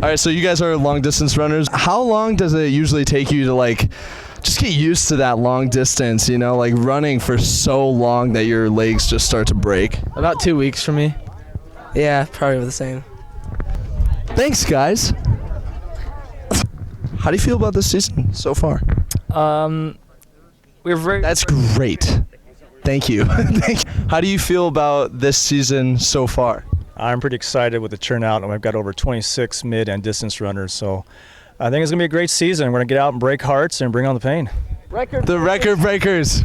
All right, so you guys are long distance runners. How long does it usually take you to like just get used to that long distance, you know, like running for so long that your legs just start to break? About 2 weeks for me. Yeah, probably the same. Thanks, guys. How do you feel about this season so far? We're very. That's great. Thank you. How do you feel about this season so far? I'm pretty excited with the turnout, and we've got over 26 mid and distance runners, so I think it's going to be a great season. We're going to get out and break hearts and bring on the pain. The record breakers,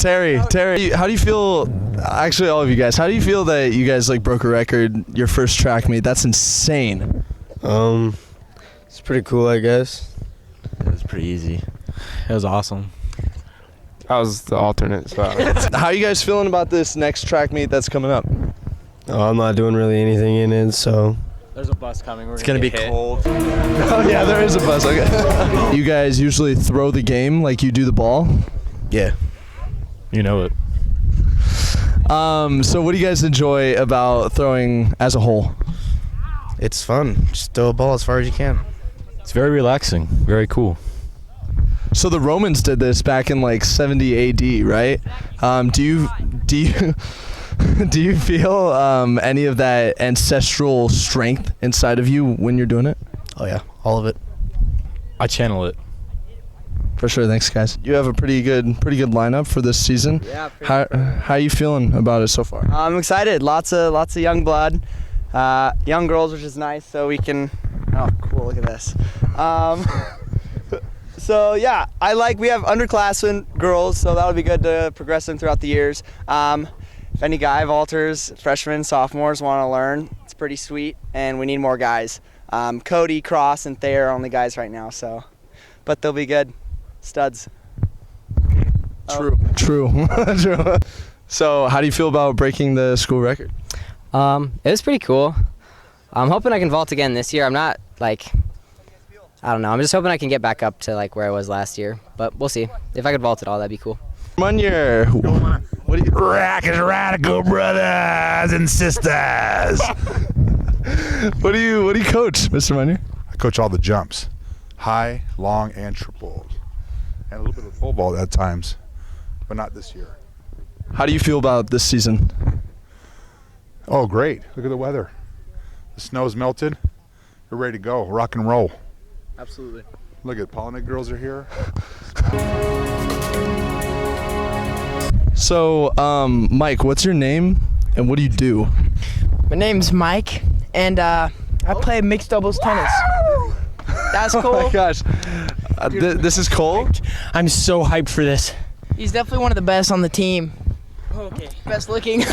Terry, how do you feel, actually all of you guys, how do you feel that you guys like broke a record your first track meet? That's insane. It's pretty cool, I guess. It was pretty easy. It was awesome. I was the alternate, so. How are you guys feeling about this next track meet that's coming up? I'm not doing really anything in it, so. There's a bus coming. It's going to be cold. Oh yeah, there is a bus. Okay. You guys usually throw the game like you do the ball? Yeah. You know it. So what do you guys enjoy about throwing as a whole? It's fun. Just throw a ball as far as you can. It's very relaxing, very cool. So the Romans did this back in like 70 AD, right? Do you do you feel any of that ancestral strength inside of you when you're doing it? Oh yeah, all of it. I channel it. For sure. Thanks, guys. You have a pretty good lineup for this season. Yeah. How are you feeling about it so far? I'm excited. Lots of young blood, young girls, which is nice. So we can. Oh, cool! Look at this. So yeah, we have underclassmen girls, so that'll be good to progress them throughout the years. If any guy vaulters, freshmen, sophomores want to learn, it's pretty sweet, and we need more guys. Cody, Cross, and Thayer are only guys right now, but they'll be good. Studs. True. True. So how do you feel about breaking the school record? It was pretty cool. I'm hoping I can vault again this year. I'm not I don't know. I'm just hoping I can get back up to like where I was last year, but we'll see. If I could vault at all, that'd be cool. Munyer, what do you? Rock is radical, brothers and sisters. What do you coach, Mr. Munyer? I coach all the jumps, high, long, and triples, and a little bit of pole vault at times, but not this year. How do you feel about this season? Oh, great! Look at the weather. The snow's melted. We're ready to go. Rock and roll. Absolutely. Look at Pollinate girls are here. So, Mike, what's your name and what do you do? My name's Mike, and I play mixed doubles tennis. That's cool. Oh my gosh. This is Cole? I'm so hyped for this. He's definitely one of the best on the team. Okay. Best looking.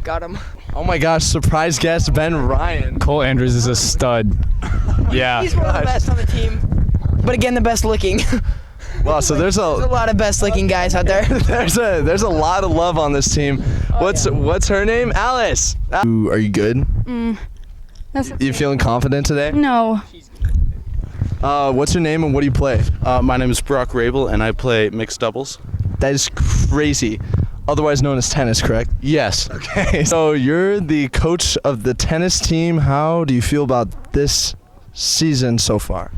Got him. Oh my gosh, surprise guest Ben Ryan. Cole Andrews is a stud. Yeah. He's one of the best on the team. But again, the best looking. Wow, so there's a lot of best looking guys out there. there's a lot of love on this team. What's her name? Alice. Are you good? You feeling confident today? No. What's your name and what do you play? My name is Brock Rabel and I play mixed doubles. That is crazy. Otherwise known as tennis, correct? Yes. Okay. So you're the coach of the tennis team. How do you feel about this season so far?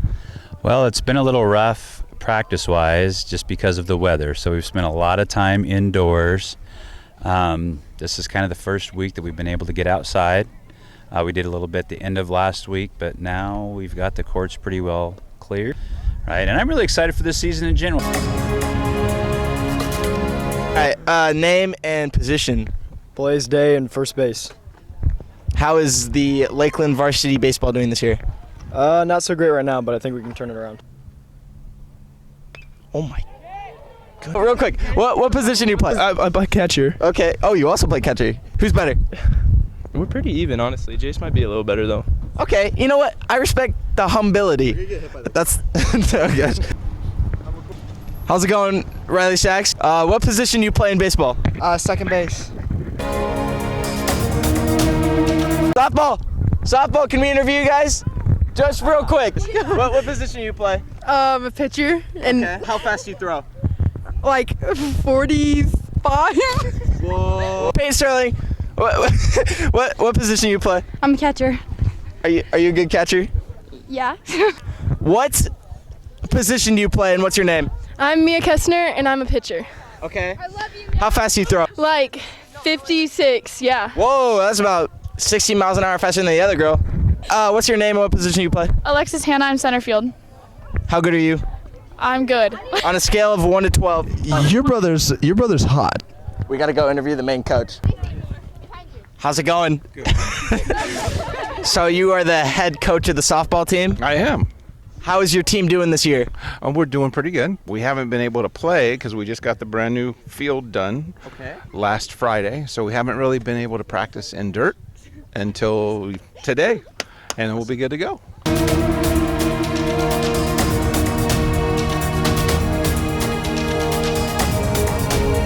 Well, it's been a little rough practice-wise just because of the weather. So we've spent a lot of time indoors. This is kind of the first week that we've been able to get outside. We did a little bit the end of last week, but now we've got the courts pretty well cleared. Right, and I'm really excited for this season in general. All right, name and position. Blaze Day and first base. How is the Lakeland varsity baseball doing this year? Not so great right now, but I think we can turn it around. Oh my God. Real quick, what position do you play? I play catcher. Okay. Oh, you also play catcher. Who's better? We're pretty even, honestly. Jace might be a little better, though. Okay, you know what? I respect the humility. That's oh gosh. How's it going, Riley Shacks? What position do you play in baseball? Second base. Softball. Can we interview you guys? Just real quick. what position do you play? A pitcher. And okay. How fast do you throw? like 45. Whoa. Peyton Sterling. What position do you play? I'm a catcher. Are you a good catcher? Yeah. What position do you play and what's your name? I'm Mia Kestner and I'm a pitcher. Okay. I love you. How fast do you throw? Like 56, yeah. Whoa, that's about 60 miles an hour faster than the other girl. What's your name and what position you play? Alexis Hannah, I'm center field. How good are you? I'm good. On a scale of 1 to 12. Your brother's hot. We got to go interview the main coach. How's it going? Good. So you are the head coach of the softball team? I am. How is your team doing this year? We're doing pretty good. We haven't been able to play because we just got the brand new field done last Friday. So we haven't really been able to practice in dirt until today. And then we'll be good to go.